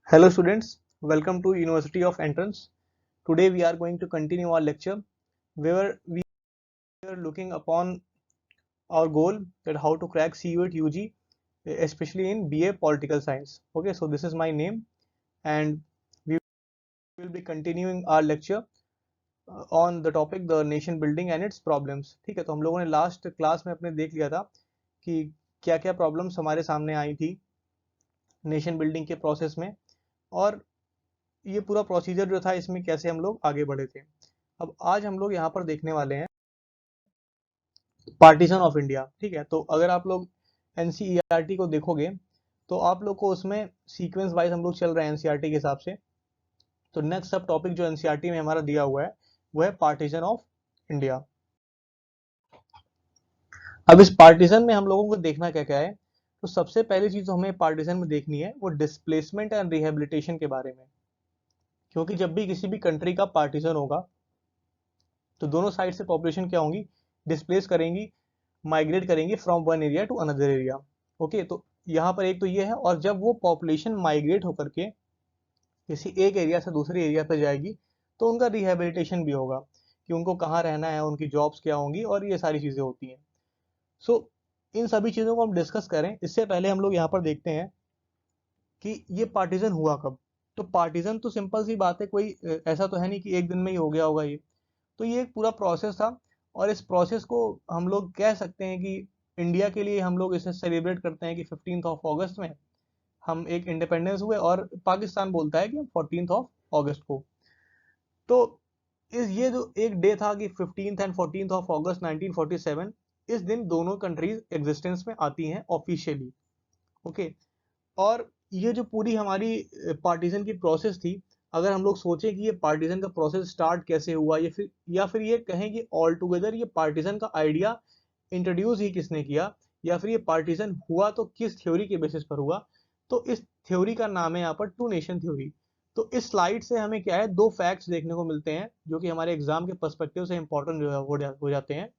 Hello students, welcome to University of Entrance. Today we are going to continue our lecture where we are looking upon our goal that how to crack CUET UG, especially in BA Political Science. Okay, so this is my name and we will be continuing our lecture on the topic the nation building and its problems. ठीक है, तो हम लोगों ने last class में अपने देख लिया था कि क्या क्या प्रॉब्लम्स हमारे सामने आई थी नेशन बिल्डिंग के प्रोसेस में और ये पूरा प्रोसीजर जो था इसमें कैसे हम लोग आगे बढ़े थे। अब आज हम लोग यहाँ पर देखने वाले हैं पार्टीशन ऑफ इंडिया। ठीक है, तो अगर आप लोग एनसीईआरटी को देखोगे तो आप लोग को उसमें सीक्वेंस वाइज हम लोग चल रहे हैं एनसीईआरटी के हिसाब से। तो नेक्स्ट सब टॉपिक जो एनसीईआरटी में हमारा दिया हुआ है वो है पार्टीशन ऑफ इंडिया। अब इस पार्टीशन में हम लोगों को देखना क्या क्या है, तो सबसे पहली चीज जो हमें पार्टीशन में देखनी है वो डिस्प्लेसमेंट एंड रिहेबिलिटेशन के बारे में। क्योंकि जब भी किसी भी कंट्री का पार्टीशन होगा तो दोनों साइड से पॉपुलेशन क्या होंगी, डिस्प्लेस करेंगी, माइग्रेट करेंगी from one area to another area. Okay, तो यहाँ पर एक तो ये है, और जब वो पॉपुलेशन माइग्रेट होकर के किसी एक एरिया से दूसरे एरिया पर जाएगी तो उनका रिहेबिलिटेशन भी होगा कि उनको कहाँ रहना है, उनकी जॉब्स क्या होंगी और ये सारी चीजें होती हैं। सो इन सभी चीजों को हम डिस्कस करें इससे पहले हम लोग यहाँ पर देखते हैं कि ये पार्टीशन हुआ कब। तो पार्टीशन तो सिंपल सी बात है, कोई ऐसा तो है नहीं कि एक दिन में ही हो गया होगा ये। तो ये एक पूरा प्रोसेस था और इस प्रोसेस को हम लोग कह सकते हैं कि इंडिया के लिए हम लोग इसे सेलिब्रेट करते हैं कि 15th ऑफ अगस्त में हम एक इंडिपेंडेंस हुए, और पाकिस्तान बोलता है कि 14th ऑफ अगस्त को। तो ये जो एक डे था कि 15th एंड 14th ऑफ अगस्त 1947, इस दिन दोनों कंट्रीज एग्जिस्टेंस में आती हैं ऑफिशियली। ओके, और ये जो पूरी हमारी पार्टीशन की प्रोसेस थी, अगर हम लोग सोचें कि ये पार्टीशन का प्रोसेस स्टार्ट कैसे हुआ, या फिर ये कहें कि ऑल टुगेदर ये पार्टीशन का आइडिया इंट्रोड्यूस ही किसने किया, या फिर ये पार्टीशन हुआ तो किस थ्योरी के बेसिस पर हुआ, तो इस थ्योरी का नाम है यहाँ पर टू नेशन थ्योरी। तो इस स्लाइड से हमें क्या है, दो फैक्ट्स देखने को मिलते हैं जो कि हमारे एग्जाम के पर्सपेक्टिव से इंपॉर्टेंट जो है हो जाते हैं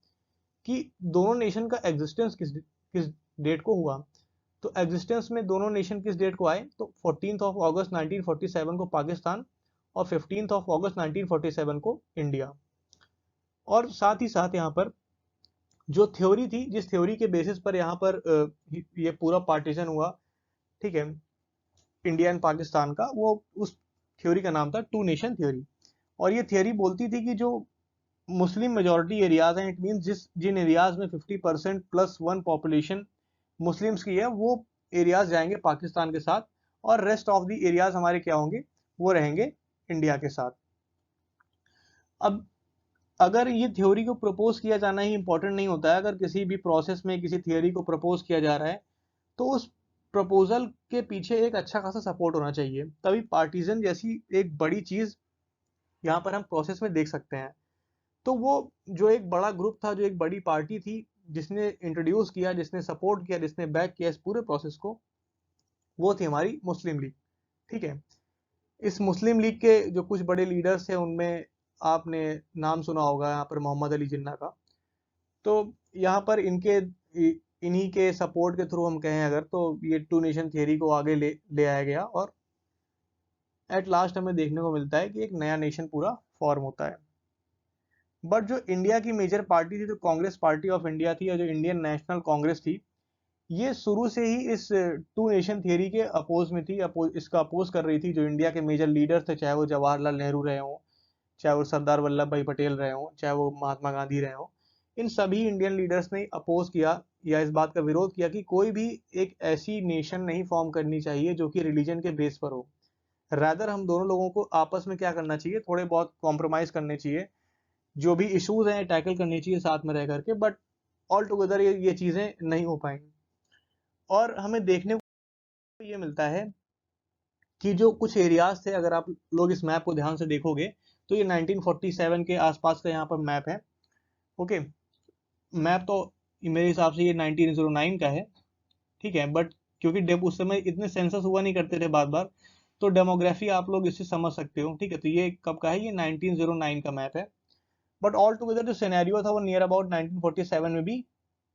कि दोनों नेशन का एग्जिस्टेंस किस डेट को हुआ। तो एग्जिस्टेंस में दोनों नेशन किस डेट को आए, तो 14th ऑफ अगस्त 1947 को पाकिस्तान और 15th ऑफ अगस्त 1947 को इंडिया। और साथ ही साथ यहाँ पर जो थ्योरी थी, जिस थ्योरी के बेसिस पर यहाँ पर ये पूरा पार्टीशन हुआ, ठीक है, इंडिया एंड पाकिस्तान का, वो उस थ्योरी का नाम था टू नेशन थ्योरी। और ये थ्योरी बोलती थी कि जो मुस्लिम मेजोरिटी एरियाज हैं, इट मीन जिन एरियाज में 50% प्लस वन पॉपुलेशन मुस्लिम्स की है, वो एरियाज जाएंगे पाकिस्तान के साथ, और रेस्ट ऑफ द एरियाज हमारे क्या होंगे, वो रहेंगे इंडिया के साथ। अब अगर ये थ्योरी को प्रपोज किया जाना ही इंपॉर्टेंट नहीं होता है, अगर किसी भी प्रोसेस में किसी थ्योरी को प्रपोज किया जा रहा है तो उस प्रपोजल के पीछे एक अच्छा खासा सपोर्ट होना चाहिए, तभी पार्टीजन जैसी एक बड़ी चीज यहाँ पर हम प्रोसेस में देख सकते हैं। तो वो जो एक बड़ा ग्रुप था, जो एक बड़ी पार्टी थी, जिसने इंट्रोड्यूस किया, जिसने सपोर्ट किया, जिसने बैक किया इस पूरे प्रोसेस को, वो थी हमारी मुस्लिम लीग। ठीक है, इस मुस्लिम लीग के जो कुछ बड़े लीडर्स थे उनमें आपने नाम सुना होगा यहाँ पर मोहम्मद अली जिन्ना का। तो यहाँ पर इन्हीं के सपोर्ट के थ्रू हम कहें अगर, तो ये टू नेशन थियरी को आगे ले आया गया, और एट लास्ट हमें देखने को मिलता है कि एक नया नेशन पूरा फॉर्म होता है। बट जो इंडिया की मेजर पार्टी थी, जो कांग्रेस पार्टी ऑफ इंडिया थी, और जो इंडियन नेशनल कांग्रेस थी, ये शुरू से ही इस टू नेशन थियरी के अपोज में थी, इसका अपोज कर रही थी। जो इंडिया के मेजर लीडर्स थे, चाहे वो जवाहरलाल नेहरू रहे हों, चाहे वो सरदार वल्लभ भाई पटेल रहे हों, चाहे वो महात्मा गांधी रहे हों, इन सभी इंडियन लीडर्स ने अपोज किया या इस बात का विरोध किया कि कोई भी एक ऐसी नेशन नहीं फॉर्म करनी चाहिए जो कि रिलीजन के बेस पर हो। रादर हम दोनों लोगों को आपस में क्या करना चाहिए, थोड़े बहुत कॉम्प्रोमाइज करने चाहिए, जो भी इश्यूज हैं टैकल करनी चाहिए साथ में रह करके, बट ऑल टुगेदर ये चीजें नहीं हो पाएंगी। और हमें देखने को ये मिलता है कि जो कुछ एरियाज थे, अगर आप लोग इस मैप को ध्यान से देखोगे तो ये 1947 के आसपास का यहाँ पर मैप है। ओके, मैप तो मेरे हिसाब से ये 1909 का है। ठीक है, बट क्योंकि उस समय इतने सेंसस हुआ नहीं करते थे बार बार, तो डेमोग्राफी आप लोग इससे समझ सकते हो। ठीक है, तो ये कब का है, ये 1909 का मैप है। बट ऑल टुगेदर जो सिनेरियो था वो नियर अबाउट 1947 में भी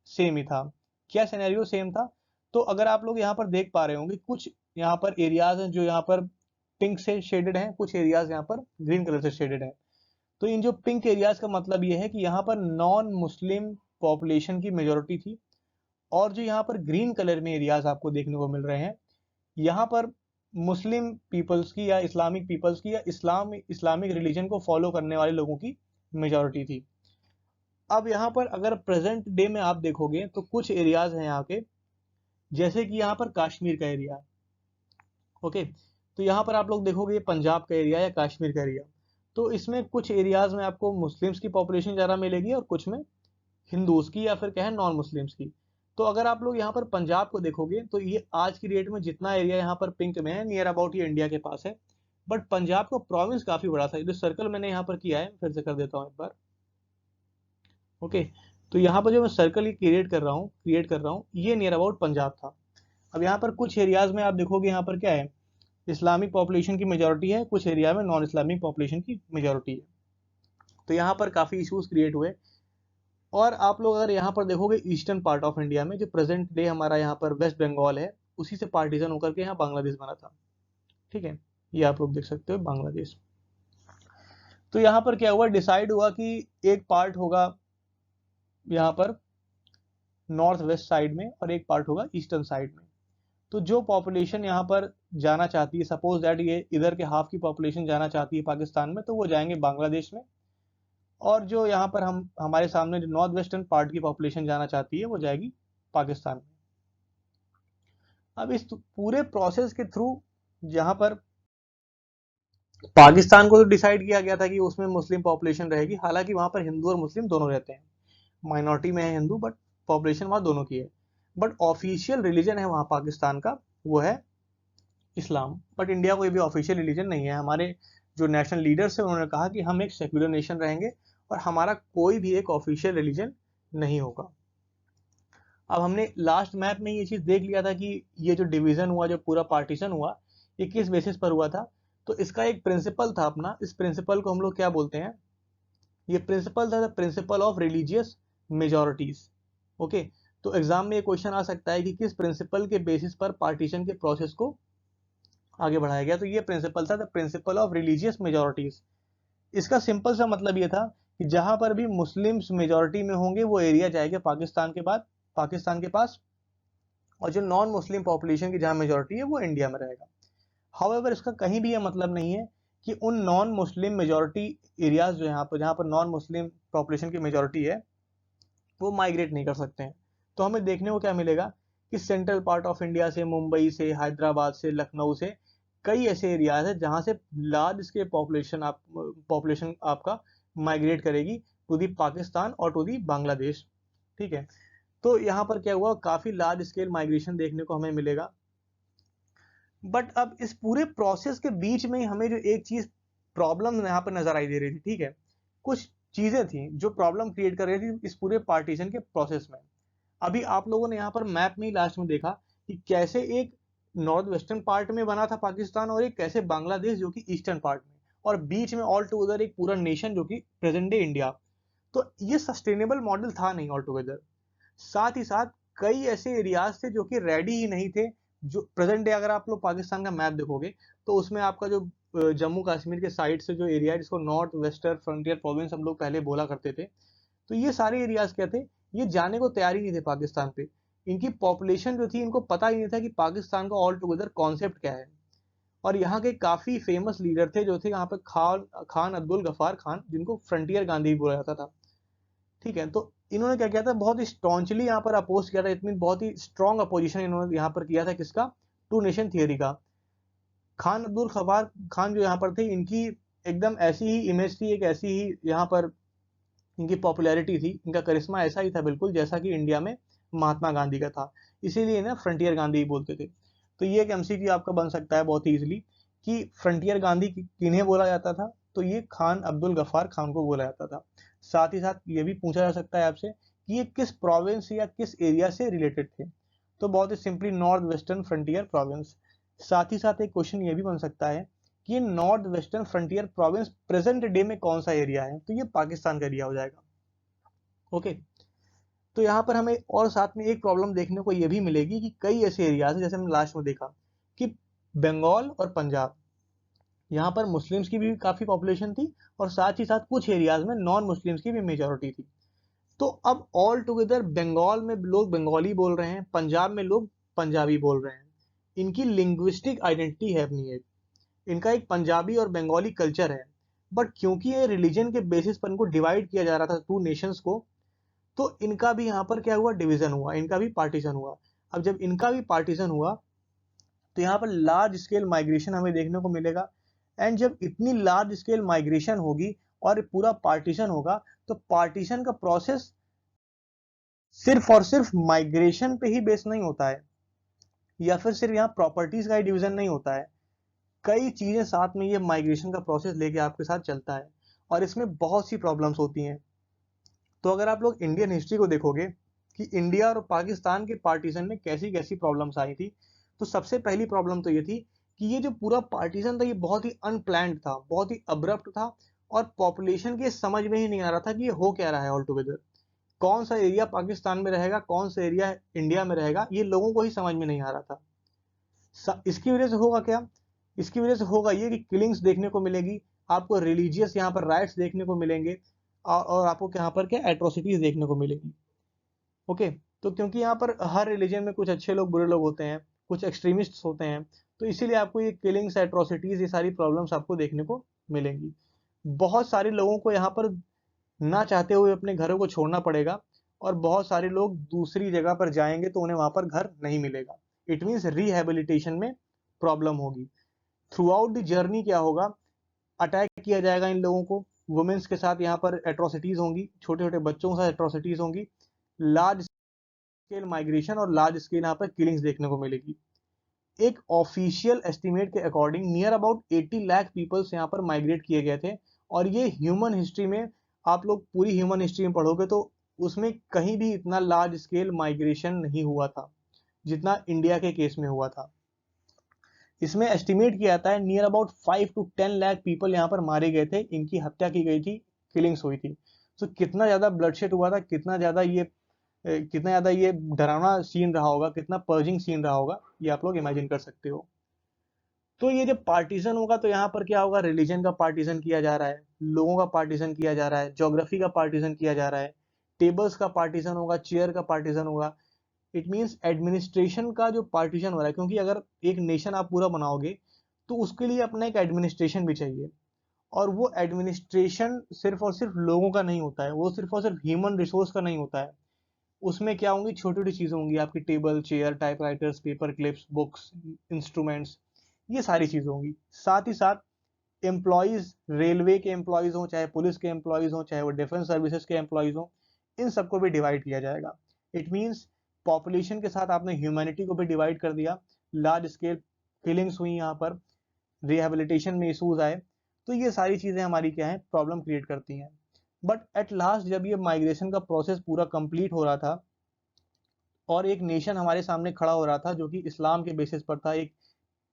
सेम ही था। क्या सिनेरियो सेम था, तो अगर आप लोग यहाँ पर देख पा रहे होंगे, कुछ यहाँ पर एरियाज हैं जो यहाँ पर पिंक से शेडेड हैं, कुछ एरियाज यहाँ पर ग्रीन कलर से शेडेड हैं। तो इन जो पिंक एरियाज का मतलब ये है कि यहाँ पर नॉन मुस्लिम पॉपुलेशन की मेजोरिटी थी, और जो यहाँ पर ग्रीन कलर में एरियाज आपको देखने को मिल रहे हैं, यहाँ पर मुस्लिम पीपल्स की या इस्लामिक पीपल्स की या इस्लामिक रिलीजन को फॉलो करने वाले लोगों की मेजोरिटी थी। अब यहाँ पर अगर प्रेजेंट डे में आप देखोगे तो कुछ एरियाज हैं यहाँ के, जैसे कि यहाँ पर कश्मीर का एरिया, ओके, तो यहाँ पर आप लोग देखोगे पंजाब का एरिया या कश्मीर का एरिया, तो इसमें कुछ एरियाज में आपको मुस्लिम्स की पॉपुलेशन ज़्यादा मिलेगी और कुछ में हिंदूज की या फिर कहें नॉन मुस्लिम्स की। तो अगर आप लोग यहाँ पर पंजाब को देखोगे तो ये आज की डेट में जितना एरिया यहाँ पर पिंक में है, नियर अबाउट ये इंडिया के पास है, बट पंजाब का प्रोविंस काफी बड़ा था। जो सर्कल मैंने यहाँ पर किया है, फिर से कर देता हूँ एक बार, ओके, तो यहाँ पर जो मैं सर्कल क्रिएट कर रहा हूँ, ये नियर अबाउट पंजाब था। अब यहाँ पर कुछ एरियाज में आप देखोगे यहाँ पर क्या है, इस्लामिक पॉपुलेशन की मेजोरिटी है, कुछ एरिया में नॉन इस्लामिक पॉपुलेशन की मेजोरिटी है। तो यहाँ पर काफी इश्यूज क्रिएट हुए। और आप लोग अगर यहाँ पर देखोगे ईस्टर्न पार्ट ऑफ इंडिया में, जो प्रेजेंट डे हमारा यहाँ पर वेस्ट बंगाल है, उसी से पार्टीशन होकर के यहाँ बांग्लादेश बना था, ठीक है, ये आप लोग देख सकते हो बांग्लादेश। तो यहाँ पर क्या हुआ, डिसाइड हुआ कि एक पार्ट होगा यहाँ पर नॉर्थ वेस्ट साइड में और एक पार्ट होगा ईस्टर्न साइड में। तो जो पॉपुलेशन यहाँ पर जाना चाहती है, सपोज दैट ये इधर के हाफ की पॉपुलेशन जाना चाहती है पाकिस्तान में, तो वो जाएंगे बांग्लादेश में, और जो यहाँ पर हम हमारे सामने जो नॉर्थ वेस्टर्न पार्ट की पॉपुलेशन जाना चाहती है वो जाएगी पाकिस्तान में। अब इस पूरे प्रोसेस के थ्रू जहाँ पर पाकिस्तान को तो डिसाइड किया गया था कि उसमें मुस्लिम पॉपुलेशन रहेगी, हालांकि वहां पर हिंदू और मुस्लिम दोनों रहते हैं, माइनॉरिटी में है हिंदू, बट पॉपुलेशन वहां दोनों की है। बट ऑफिशियल रिलीजन है वहां पाकिस्तान का, वो है इस्लाम। बट इंडिया कोई भी ऑफिशियल रिलीजन नहीं है। हमारे जो नेशनल लीडर्स हैं उन्होंने कहा कि हम एक सेक्युलर नेशन रहेंगे और हमारा कोई भी एक ऑफिशियल रिलीजन नहीं होगा। अब हमने लास्ट मैप में ये चीज देख लिया था कि ये जो डिवीजन हुआ, जो पूरा पार्टीशन हुआ, ये किस बेसिस पर हुआ था। तो इसका एक प्रिंसिपल था अपना, इस प्रिंसिपल को हम लोग क्या बोलते हैं, ये प्रिंसिपल था the principle of religious majorities, okay. तो एग्जाम में ये क्वेश्चन आ सकता है कि किस प्रिंसिपल के बेसिस पर पार्टीशन के प्रोसेस को आगे बढ़ाया गया। तो ये प्रिंसिपल था the principle of religious majorities. इसका सिंपल सा मतलब ये था कि जहां पर भी मुस्लिम्स मेजोरिटी में होंगे वो एरिया जाएगा पाकिस्तान के बाद पाकिस्तान के पास, और जो नॉन मुस्लिम पॉपुलेशन की जहां मेजोरिटी है वो इंडिया में रहेगा। हाउएवर इसका कहीं भी ये मतलब नहीं है कि उन नॉन मुस्लिम मेजोरिटी एरियाज जो यहाँ पर जहाँ पर नॉन मुस्लिम पॉपुलेशन की मेजोरिटी है वो माइग्रेट नहीं कर सकते हैं। तो हमें देखने को क्या मिलेगा कि सेंट्रल पार्ट ऑफ इंडिया से, मुंबई से, हैदराबाद से, लखनऊ से कई ऐसे एरियाज है जहां से लार्ज स्केल पॉपुलेशन आपका माइग्रेट करेगी टू दी पाकिस्तान और टू दी बांग्लादेश, ठीक है। तो यहाँ पर क्या हुआ, काफी लार्ज स्केल माइग्रेशन देखने को हमें मिलेगा। बट अब इस पूरे प्रोसेस के बीच में हमें जो एक चीज प्रॉब्लम यहाँ पर नजर आई दे रही थी, ठीक है, कुछ चीजें थी जो प्रॉब्लम क्रिएट कर रही थी इस पूरे पार्टीशन के प्रोसेस में। अभी आप लोगों ने यहाँ पर मैप में ही लास्ट में देखा कि कैसे एक नॉर्थ वेस्टर्न पार्ट में बना था पाकिस्तान और एक कैसे बांग्लादेश जो कि ईस्टर्न पार्ट में, और बीच में ऑल टुगेदर एक पूरा नेशन जो कि प्रेजेंट डे इंडिया। तो ये सस्टेनेबल मॉडल था नहीं ऑल टुगेदर। साथ ही साथ कई ऐसे एरियाज थे जो कि रेडी ही नहीं थे। जो प्रेजेंट डे अगर आप लोग पाकिस्तान का मैप देखोगे तो उसमें आपका जो जम्मू कश्मीर के साइड से जो एरिया है जिसको नॉर्थ वेस्टर्न फ्रंटियर प्रोविंस हम लोग पहले बोला करते थे, तो ये सारे एरियाज क्या थे, ये जाने को तैयार ही नहीं थे पाकिस्तान पे। इनकी पॉपुलेशन जो थी, इनको पता ही नहीं था कि पाकिस्तान का ऑल टुगेदर कॉन्सेप्ट क्या है। और यहाँ के काफी फेमस लीडर थे जो थे यहाँ पे खान अब्दुल गफार खान, जिनको फ्रंटियर गांधी भी बोला जाता था, ठीक है। तो इन्होंने क्या किया था, बहुत ही स्टॉन्चली यहाँ पर अपोज किया था, इतनी बहुत ही स्ट्रॉन्ग अपोजिशन इन्होंने यहाँ पर किया था किसका, टू नेशन थियरी का। खान अब्दुल गफार खान जो यहाँ पर थे, इनकी एकदम ऐसी ही इमेज थी, एक ऐसी ही यहाँ पर इनकी पॉपुलैरिटी थी, इनका करिश्मा ऐसा ही था बिल्कुल जैसा कि इंडिया में महात्मा गांधी का था, इसीलिए इन्हें फ्रंटियर गांधी बोलते थे। तो ये एक एमसीक्यू आपका बन सकता है बहुत ही इजीली कि फ्रंटियर गांधी किन्हें बोला जाता था, तो ये खान अब्दुल गफार खान को बोला जाता था। साथ ही साथ ये भी पूछा जा सकता है आपसे कि ये किस प्रोविंस या किस एरिया से रिलेटेड थे, तो बहुत ही simply North Western Frontier Province. साथ ही साथ एक क्वेश्चन ये भी बन सकता है कि ये north Western Frontier province present day में कौन सा एरिया है, तो ये पाकिस्तान का एरिया हो जाएगा, ओके। तो यहाँ पर हमें और साथ में एक प्रॉब्लम देखने को ये भी मिलेगी कि कई ऐसे एरियाज हैं, जैसे हमने लास्ट में देखा कि बंगाल और पंजाब, यहाँ पर मुस्लिम्स की भी काफ़ी पॉपुलेशन थी और साथ ही साथ कुछ एरियाज में नॉन मुस्लिम्स की भी मेजॉरिटी थी। तो अब ऑल टुगेदर बंगाल में लोग बंगाली बोल रहे हैं, पंजाब में लोग पंजाबी बोल रहे हैं। इनकी लिंग्विस्टिक आइडेंटिटी है अपनी एक, इनका एक पंजाबी और बंगाली कल्चर है। बट क्योंकि ये रिलीजन के बेसिस पर इनको डिवाइड किया जा रहा था टू नेशंस को, तो इनका भी यहाँ पर क्या हुआ, डिवीजन हुआ, इनका भी पार्टीशन हुआ। अब जब इनका भी पार्टीशन हुआ तो यहाँ पर लार्ज स्केल माइग्रेशन हमें देखने को मिलेगा। एंड जब इतनी लार्ज स्केल माइग्रेशन होगी और पूरा पार्टीशन होगा, तो पार्टीशन का प्रोसेस सिर्फ और सिर्फ माइग्रेशन पे ही बेस नहीं होता है, या फिर सिर्फ यहाँ प्रॉपर्टीज का ही डिवीजन नहीं होता है। कई चीजें साथ में ये माइग्रेशन का प्रोसेस लेके आपके साथ चलता है और इसमें बहुत सी प्रॉब्लम्स होती हैं। तो अगर आप लोग इंडियन हिस्ट्री को देखोगे कि इंडिया और पाकिस्तान के पार्टीशन में कैसी कैसी प्रॉब्लम्स आई थी, तो सबसे पहली प्रॉब्लम तो ये थी कि ये जो पूरा पार्टीशन था ये बहुत ही अनप्लान्ड था, बहुत ही अब्रप्ट था, और पॉपुलेशन के समझ में ही नहीं आ रहा था कि ये हो क्या रहा है ऑल टुगेदर। कौन सा एरिया पाकिस्तान में रहेगा, कौन सा एरिया इंडिया में रहेगा, ये लोगों को ही समझ में नहीं आ रहा था। इसकी वजह से होगा क्या, इसकी वजह से होगा ये कि किलिंग्स देखने को मिलेगी, आपको रिलीजियस यहाँ पर राइट्स देखने को मिलेंगे, और आपको यहाँ पर क्या एट्रोसिटीज देखने को मिलेगी। ओके, तो क्योंकि यहाँ पर हर रिलीजन में कुछ अच्छे लोग बुरे लोग होते हैं, कुछ एक्सट्रीमिस्ट्स होते हैं, तो इसीलिए आपको ये किलिंग्स, एट्रोसिटीज, ये सारी प्रॉब्लम्स आपको देखने को मिलेंगी। बहुत सारे लोगों को यहाँ पर ना चाहते हुए अपने घरों को छोड़ना पड़ेगा, और बहुत सारे लोग दूसरी जगह पर जाएंगे तो उन्हें वहां पर घर नहीं मिलेगा। इट मीन्स रिहेबिलिटेशन में प्रॉब्लम होगी। थ्रू आउट द जर्नी क्या होगा, अटैक किया जाएगा इन लोगों को, वुमेन्स के साथ यहाँ पर एट्रोसिटीज होंगी, छोटे छोटे बच्चों के साथ एट्रोसिटीज होंगी, लार्ज स्केल माइग्रेशन और लार्ज स्केल यहाँ पर किलिंग्स देखने को मिलेगी। एक ऑफिशियल एस्टिमेट के according near about 80 lakh peoples यहाँ पर माइग्रेट किए गए थे, और ये ह्यूमन हिस्ट्री में, आप लोग पूरी ह्यूमन हिस्ट्री में पढ़ोगे तो उसमें कहीं भी इतना लार्ज स्केल माइग्रेशन नहीं हुआ था जितना इंडिया के केस में हुआ था। इसमें एस्टिमेट किया जाता है near about 5 to 10 lakh people यहाँ पर मारे गए थे, इनकी हत्या की गई थी, किलिंग्स हुई थी। तो कितना ज्यादा ब्लडशेड हुआ था, कितना ज्यादा ये डरावना सीन रहा होगा, कितना पर्जिंग सीन रहा होगा, ये आप लोग इमेजिन कर सकते हो। तो ये जब पार्टीशन होगा तो यहाँ पर क्या होगा, रिलीजन का पार्टीशन किया जा रहा है, लोगों का पार्टीशन किया जा रहा है, ज्योग्राफी का पार्टीशन किया जा रहा है, टेबल्स का पार्टीशन होगा, चेयर का पार्टीशन होगा। इट मीन्स एडमिनिस्ट्रेशन का जो पार्टीशन हो रहा है, क्योंकि अगर एक नेशन आप पूरा बनाओगे तो उसके लिए अपना एक एडमिनिस्ट्रेशन भी चाहिए, और वो एडमिनिस्ट्रेशन सिर्फ और सिर्फ लोगों का नहीं होता है, वो सिर्फ और सिर्फ ह्यूमन रिसोर्स का नहीं होता है। उसमें क्या होंगी, छोटी छोटी चीजें होंगी, आपकी table, chair, typewriters, paper clips, books, instruments, ये सारी चीजें होंगी। साथ ही साथ एम्प्लॉयज, रेलवे के एम्प्लॉयज हों, चाहे पुलिस के एम्प्लॉयज हों, चाहे वो डिफेंस सर्विसेज के एम्प्लॉयज हों, इन सबको भी डिवाइड किया जाएगा। इट मीन्स पॉपुलेशन के साथ आपने ह्यूमैनिटी को भी डिवाइड कर दिया, लार्ज स्केल किलिंग्स हुई यहाँ पर, रिहेबिलिटेशन में इशूज आए, तो ये सारी चीजें हमारी क्या है, प्रॉब्लम क्रिएट करती हैं। बट एट लास्ट जब ये माइग्रेशन का प्रोसेस पूरा कंप्लीट हो रहा था और एक नेशन हमारे सामने खड़ा हो रहा था जो कि इस्लाम के बेसिस पर था, एक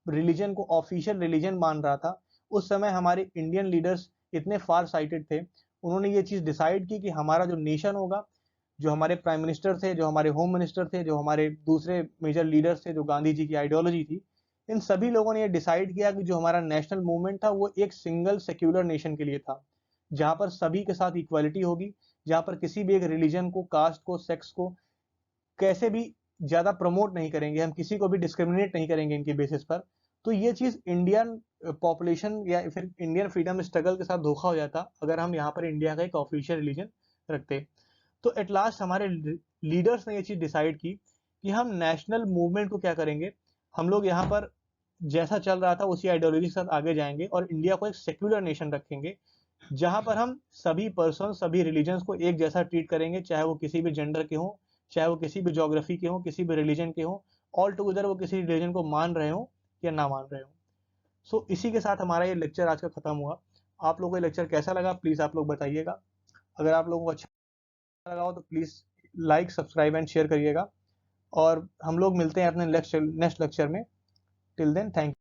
रिलीजन को ऑफिशियल रिलीजन मान रहा था, उस समय हमारे इंडियन लीडर्स इतने फार साइटेड थे, उन्होंने ये चीज डिसाइड की कि हमारा जो नेशन होगा, जो हमारे प्राइम मिनिस्टर थे, जो हमारे होम मिनिस्टर थे, जो हमारे दूसरे मेजर लीडर्स थे, जो गांधी जी की आइडियोलॉजी थी, इन सभी लोगों ने ये डिसाइड किया कि जो हमारा नेशनल मूवमेंट था वो एक सिंगल सेक्युलर नेशन के लिए था, जहां पर सभी के साथ इक्वालिटी होगी, जहां पर किसी भी एक रिलीजन को, कास्ट को, सेक्स को कैसे भी ज्यादा प्रमोट नहीं करेंगे, हम किसी को भी डिस्क्रिमिनेट नहीं करेंगे इनके बेसिस पर। तो ये चीज इंडियन पॉपुलेशन या फिर इंडियन फ्रीडम स्ट्रगल के साथ धोखा हो जाता अगर हम यहाँ पर इंडिया का एक ऑफिशियल रिलीजन रखते। तो एट लास्ट हमारे लीडर्स ने ये चीज डिसाइड की कि हम नेशनल मूवमेंट को क्या करेंगे, हम लोग यहाँ पर जैसा चल रहा था उसी आइडियोलॉजी के साथ आगे जाएंगे और इंडिया को एक सेक्युलर नेशन रखेंगे, जहां पर हम सभी पर्सन, सभी रिलीजन्स को एक जैसा ट्रीट करेंगे, चाहे वो किसी भी जेंडर के हों, चाहे वो किसी भी ज्योग्राफी के हों, किसी भी रिलीजन के हों, ऑल टुगेदर वो किसी रिलीजन को मान रहे हो या ना मान रहे हो। सो इसी के साथ हमारा ये लेक्चर आज का खत्म हुआ। आप लोगों को ये लेक्चर कैसा लगा प्लीज आप लोग बताइएगा। अगर आप लोगों को अच्छा लगा हो तो please like, subscribe and share करिएगा, और हम लोग मिलते हैं अपने नेक्स्ट लेक्चर में। Till then, thank you.